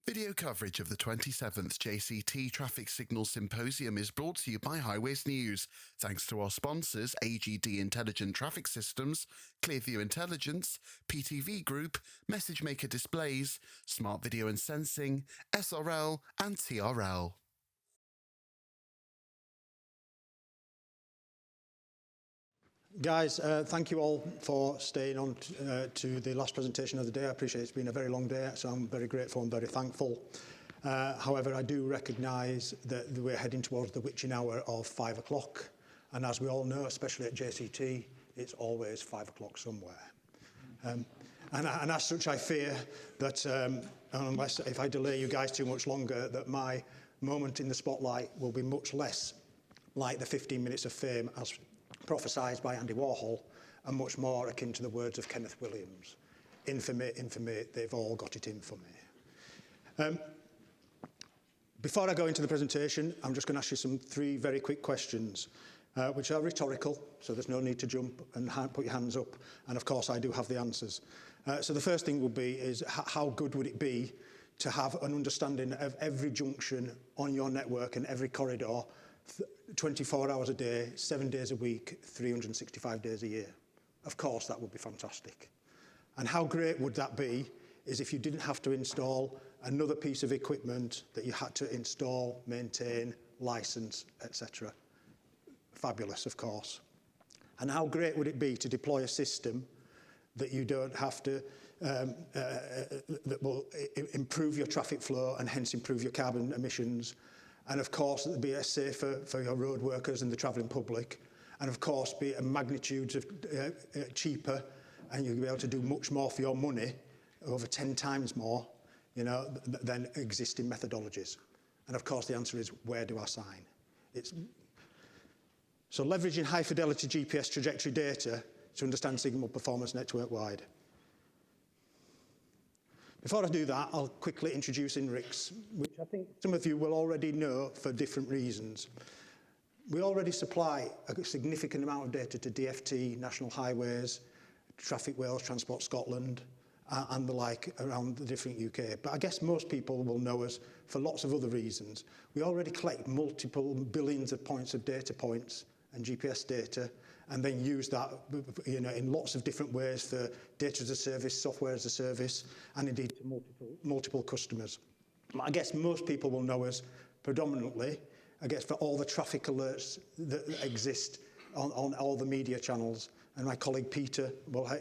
Video coverage of the 27th JCT Traffic Signal Symposium is brought to you by Highways News, thanks to our sponsors AGD Intelligent Traffic Systems, Clearview Intelligence, PTV Group, Message Maker Displays, Smart Video and Sensing, SRL and TRL. Guys, thank you all for staying on to the last presentation of the day. I appreciate it's been a very long day, so I'm very grateful and very thankful. However, I do recognise that we're heading towards the witching hour of 5 o'clock. And as we all know, especially at JCT, it's always 5 o'clock somewhere. And as such, I fear that unless if I delay you guys too much longer, that my moment in the spotlight will be much less like the 15 minutes of fame as prophesied by Andy Warhol, and much more akin to the words of Kenneth Williams. Infamy, infamy, they've all got it in for me. Before I go into the presentation, I'm just going to ask you three very quick questions, which are rhetorical, so there's no need to jump and put your hands up. And of course, I do have the answers. So the first thing would be is how good would it be to have an understanding of every junction on your network and every corridor 24 hours a day, 7 days a week, 365 days a year. Of course, that would be fantastic. And how great would that be is if you didn't have to install another piece of equipment that you had to install, maintain, license, etc. Fabulous, of course. And how great would it be to deploy a system that you don't have to, that will improve your traffic flow and hence improve your carbon emissions. And of course, it would be safer for your road workers and the travelling public. And of course, be a magnitude of cheaper, and you'll be able to do much more for your money, over 10 times more, than existing methodologies. And of course, the answer is, where do I sign? So leveraging high fidelity GPS trajectory data to understand signal performance network-wide. Before I do that, I'll quickly introduce INRIX, which I think some of you will already know for different reasons. We already supply a significant amount of data to DFT, National Highways, Traffic Wales, Transport Scotland, and the like around the different UK. But I guess most people will know us for lots of other reasons. We already collect multiple billions of points of data points and GPS data, and then use that in lots of different ways for data as a service, software as a service, and indeed to multiple customers. I guess most people will know us predominantly, I guess, for all the traffic alerts that exist on all the media channels. And my colleague Peter,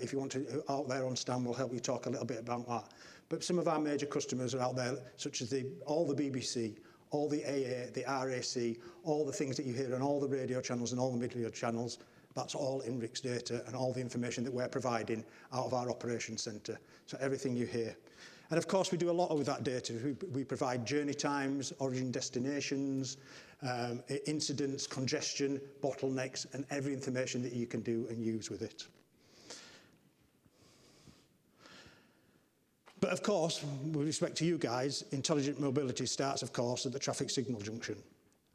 if you want to, out there on stand, will help you talk a little bit about that. But some of our major customers are out there, such as all the BBC, all the AA, the RAC, all the things that you hear on all the radio channels and all the media channels. That's all INRIX data and all the information that we're providing out of our operations centre. So everything you hear. And of course, we do a lot with that data. We provide journey times, origin destinations, incidents, congestion, bottlenecks, and every information that you can do and use with it. But of course, with respect to you guys, intelligent mobility starts, of course, at the traffic signal junction.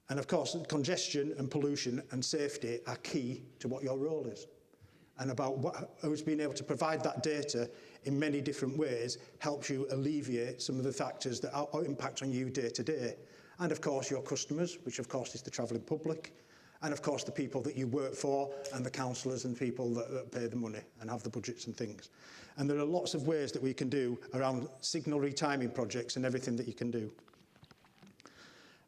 And of course, congestion and pollution and safety are key to what your role is. And about who's being able to provide that data in many different ways helps you alleviate some of the factors that impact on you day to day. And of course, your customers, which of course is the travelling public, and of course the people that you work for, and the councillors and people that pay the money and have the budgets and things. And there are lots of ways that we can do around signal retiming projects and everything that you can do.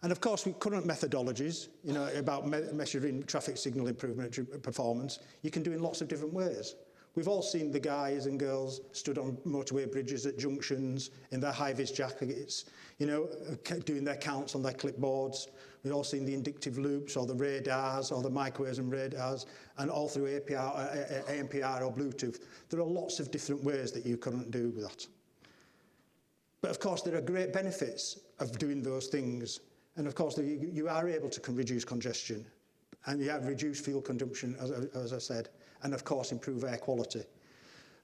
And of course, with current methodologies, about measuring traffic signal improvement performance, you can do in lots of different ways. We've all seen the guys and girls stood on motorway bridges at junctions in their high-vis jackets, doing their counts on their clipboards. We've all seen the indicative loops or the radars or the microwaves and radars, and all through ANPR or Bluetooth. There are lots of different ways that you can do with that. But of course, there are great benefits of doing those things. And of course, you are able to reduce congestion, and you have reduced fuel consumption, as I said, and of course, improve air quality.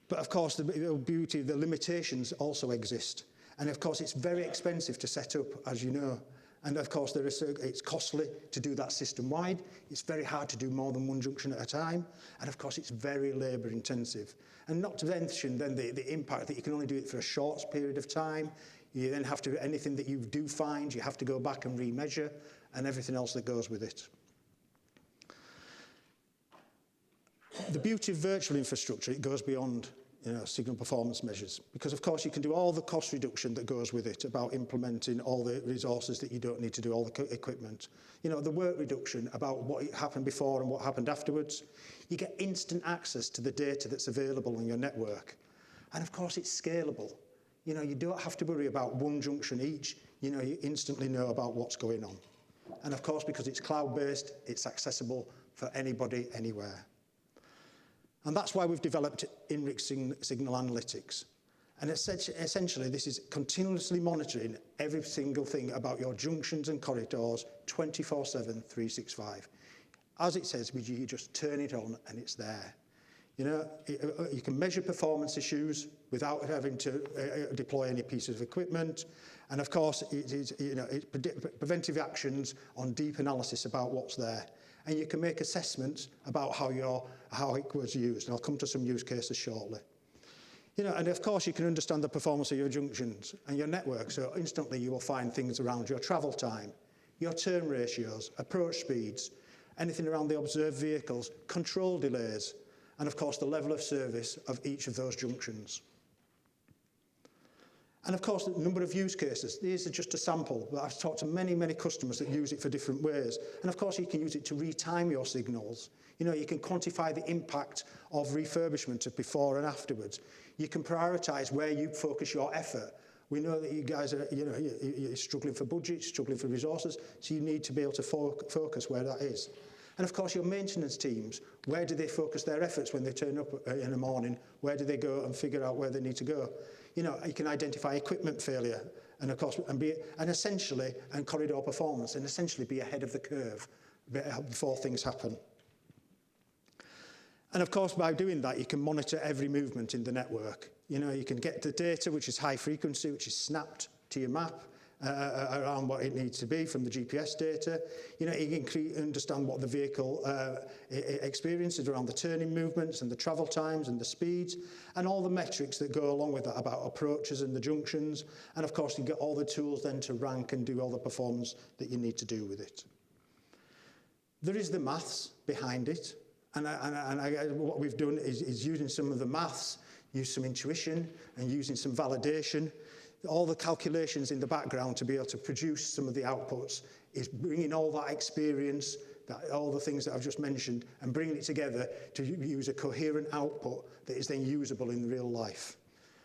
But of course, the beauty, the limitations also exist. And of course, it's very expensive to set up, as you know. And of course, it's costly to do that system-wide. It's very hard to do more than one junction at a time. And of course, it's very labour-intensive. And not to mention then the impact that you can only do it for a short period of time. You then have to, anything that you do find, you have to go back and remeasure, and everything else that goes with it. The beauty of virtual infrastructure, it goes beyond signal performance measures, because of course you can do all the cost reduction that goes with it about implementing all the resources that you don't need to do, all the equipment. The work reduction about what happened before and what happened afterwards. You get instant access to the data that's available on your network. And of course it's scalable. You don't have to worry about one junction each. You instantly know about what's going on. And of course, because it's cloud-based, it's accessible for anybody, anywhere. And that's why we've developed INRIX Signal Analytics. And essentially, this is continuously monitoring every single thing about your junctions and corridors 24/7, 365. As it says, you just turn it on and it's there. You can measure performance issues without having to deploy any pieces of equipment. And of course, it's preventive actions on deep analysis about what's there. And you can make assessments about how it was used. And I'll come to some use cases shortly. And of course you can understand the performance of your junctions and your network. So instantly you will find things around your travel time, your turn ratios, approach speeds, anything around the observed vehicles, control delays, and of course the level of service of each of those junctions. And of course, the number of use cases. These are just a sample, but I've talked to many, many customers that use it for different ways. And of course, you can use it to retime your signals. You can quantify the impact of refurbishment of before and afterwards. You can prioritise where you focus your effort. We know that you guys are, you're struggling for budget, struggling for resources, so you need to be able to focus where that is. And of course, your maintenance teams, where do they focus their efforts when they turn up in the morning? Where do they go and figure out where they need to go? You can identify equipment failure and of course, and corridor performance, and essentially be ahead of the curve before things happen. And of course, by doing that, you can monitor every movement in the network. You can get the data, which is high frequency, which is snapped to your map around what it needs to be from the GPS data. You can understand what the vehicle experiences around the turning movements and the travel times and the speeds and all the metrics that go along with that about approaches and the junctions. And of course, you get all the tools then to rank and do all the performance that you need to do with it. There is the maths behind it. And what we've done is using some of the maths, use some intuition and using some validation. All the calculations in the background to be able to produce some of the outputs is bringing all that experience, all the things that I've just mentioned, and bringing it together to use a coherent output that is then usable in real life.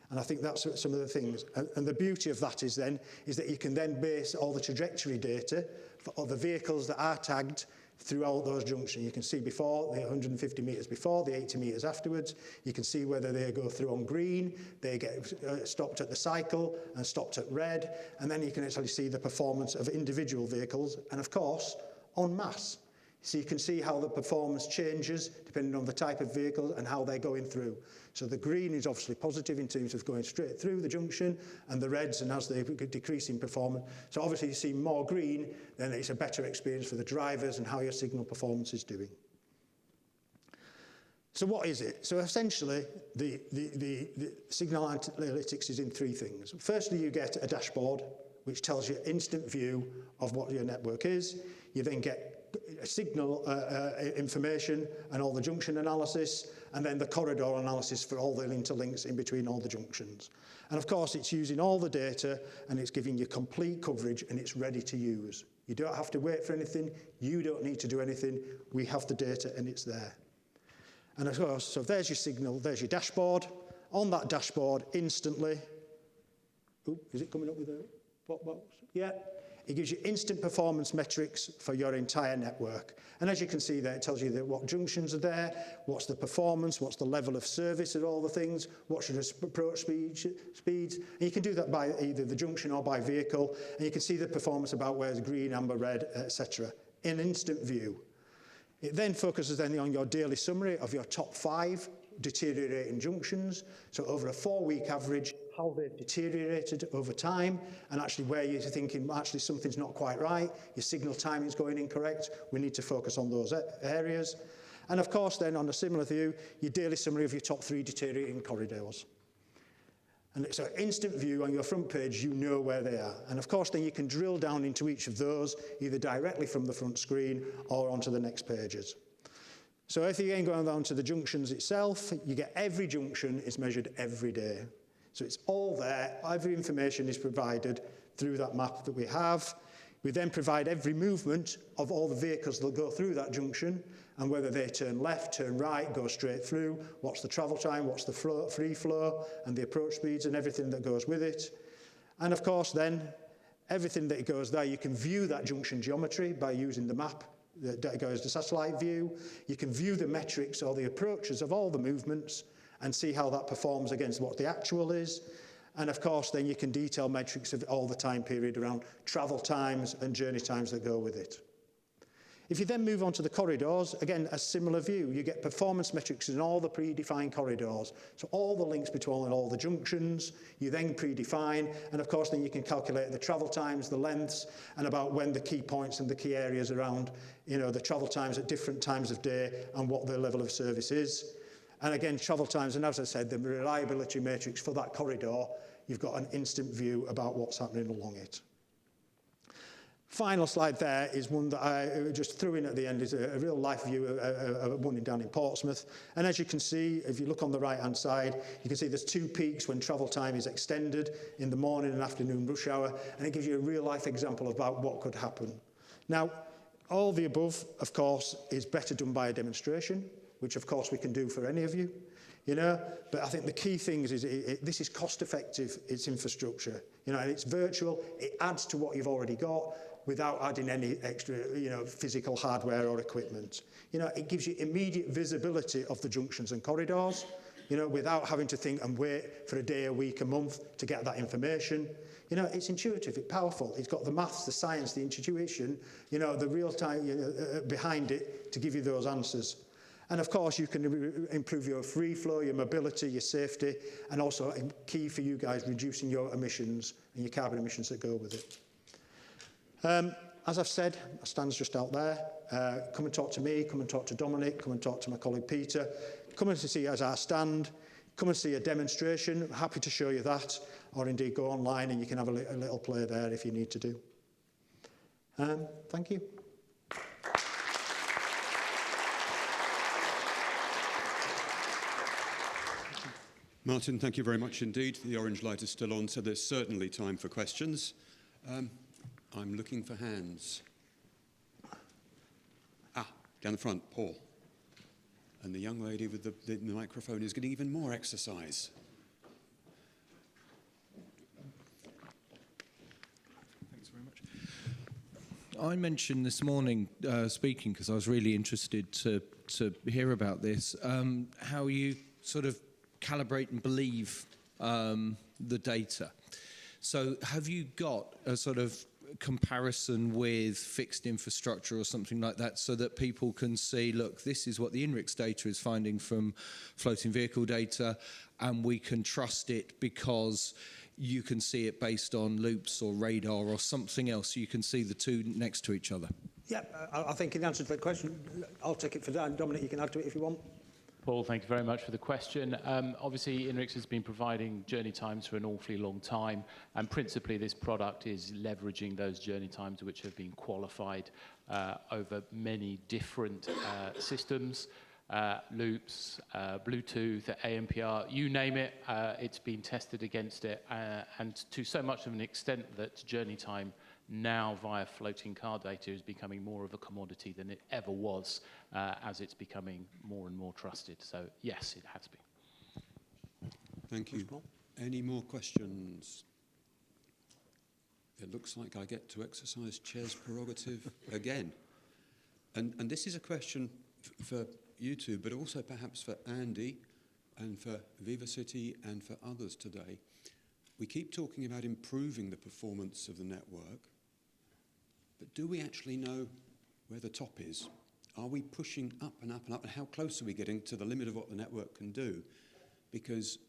And I think that's some of the things. And the beauty of that is that you can then base all the trajectory data for all the vehicles that are tagged throughout those junctions. You can see before, the 150 metres before, the 80 metres afterwards. You can see whether they go through on green, they get stopped at the cycle and stopped at red, and then you can actually see the performance of individual vehicles, and of course, en masse. So you can see how the performance changes depending on the type of vehicle and how they're going through. So the green is obviously positive in terms of going straight through the junction, and the reds, and as they decrease in performance. So obviously you see more green, then it's a better experience for the drivers and how your signal performance is doing. So what is it? So essentially, the signal analytics is in three things. Firstly, you get a dashboard, which tells you instant view of what your network is. You then get signal information and all the junction analysis, and then the corridor analysis for all the interlinks in between all the junctions. And of course, it's using all the data, and it's giving you complete coverage, and it's ready to use. You don't have to wait for anything. You don't need to do anything. We have the data, and it's there. And of course, so there's your signal, there's your dashboard. On that dashboard, instantly, is it coming up with a pop box? Yeah. It gives you instant performance metrics for your entire network. And as you can see there, it tells you what junctions are there, what's the performance, what's the level of service of all the things, what's your approach speeds. And you can do that by either the junction or by vehicle. And you can see the performance about where it's green, amber, red, etc. in instant view. It then focuses on your daily summary of your top 5 deteriorating junctions. So over a 4-week average, how they've deteriorated over time, and actually where you're thinking, actually something's not quite right, your signal timing is going incorrect, we need to focus on those areas. And of course then on a similar view, your daily summary of your top 3 deteriorating corridors. And so instant view on your front page, you know where they are. And of course, then you can drill down into each of those, either directly from the front screen or onto the next pages. So if you're going down to the junctions itself, you get every junction is measured every day. So it's all there. Every information is provided through that map that we have. We then provide every movement of all the vehicles that go through that junction, and whether they turn left, turn right, go straight through, what's the travel time, what's the free flow, and the approach speeds and everything that goes with it. And of course then, everything that goes there, you can view that junction geometry by using the map that goes to satellite view. You can view the metrics or the approaches of all the movements and see how that performs against what the actual is. And of course, then you can detail metrics of all the time period around travel times and journey times that go with it. If you then move on to the corridors, again, a similar view. You get performance metrics in all the predefined corridors. So all the links between all the junctions, you then predefine, and of course then you can calculate the travel times, the lengths, and about when the key points and the key areas around, the travel times at different times of day and what the level of service is. And again, travel times, and as I said, the reliability matrix for that corridor, you've got an instant view about what's happening along it. Final slide there is one that I just threw in at the end, is a real life view of one down in Portsmouth. And as you can see, if you look on the right-hand side, you can see there's 2 peaks when travel time is extended in the morning and afternoon rush hour, and it gives you a real-life example about what could happen. Now, all the above, of course, is better done by a demonstration, which, of course, we can do for any of you. But I think the key thing is this is cost effective, it's infrastructure, and it's virtual, it adds to what you've already got without adding any extra, physical hardware or equipment. It gives you immediate visibility of the junctions and corridors, without having to think and wait for a day, a week, a month to get that information. It's intuitive, it's powerful, it's got the maths, the science, the intuition, the real time behind it to give you those answers. And of course, you can improve your free flow, your mobility, your safety, and also key for you guys, reducing your emissions and your carbon emissions that go with it. As I've said, my stand's just out there. Come and talk to me, come and talk to Dominic, come and talk to my colleague Peter. Come and see us our stand, come and see a demonstration. I'm happy to show you that, or indeed go online and you can have a little play there if you need to do. Thank you. Martin, thank you very much indeed. The orange light is still on, so there's certainly time for questions. I'm looking for hands. Down the front, Paul. And the young lady with the microphone is getting even more exercise. Thanks very much. I mentioned this morning, speaking, because I was really interested to hear about this, how you sort of calibrate and believe the data. So have you got a sort of comparison with fixed infrastructure or something like that so that people can see, look, this is what the INRIX data is finding from floating vehicle data, and we can trust it because you can see it based on loops or radar or something else. You can see the two next to each other. Yeah, I think in answer to that question, I'll take it for that. Dominic, you can add to it if you want. Paul, thank you very much for the question. Obviously, INRIX has been providing journey times for an awfully long time, and principally this product is leveraging those journey times which have been qualified over many different systems, loops, Bluetooth, AMPR, you name it, it's been tested against it, and to so much of an extent that journey time now via floating car data is becoming more of a commodity than it ever was as it's becoming more and more trusted. So yes, it has been. Thank you. Any more questions? It looks like I get to exercise chair's prerogative again. And this is a question for you two, but also perhaps for Andy and for Viva City and for others today. We keep talking about improving the performance of the network, but do we actually know where the top is? Are we pushing up and up and up? And how close are we getting to the limit of what the network can do? Because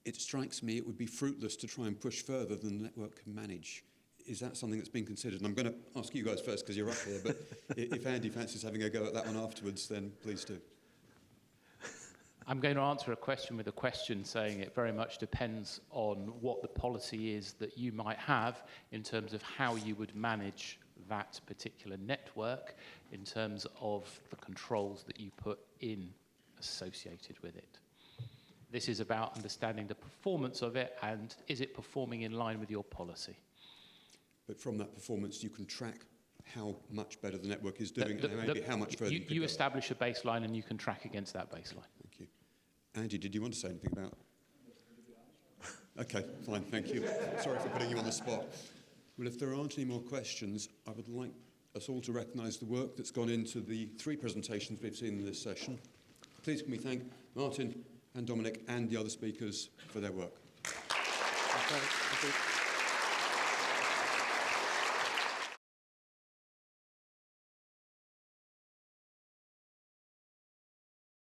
it strikes me it would be fruitless to try and push further than the network can manage. Is that something that's been considered? And I'm going to ask you guys first because you're up here, but if Andy fancies having a go at that one afterwards, then please do. I'm going to answer a question with a question, saying it very much depends on what the policy is that you might have in terms of how you would manage that particular network, in terms of the controls that you put in associated with it. This is about understanding the performance of it and is it performing in line with your policy. But from that performance, you can track how much better the network is doing and maybe how much further you establish a baseline and you can track against that baseline. Thank you. Andy, did you want to say anything about? Okay, fine, thank you. Sorry for putting you on the spot. Well, if there aren't any more questions, I would like us all to recognise the work that's gone into the 3 presentations we've seen in this session. Please can we thank Martin and Dominic and the other speakers for their work. Thank you.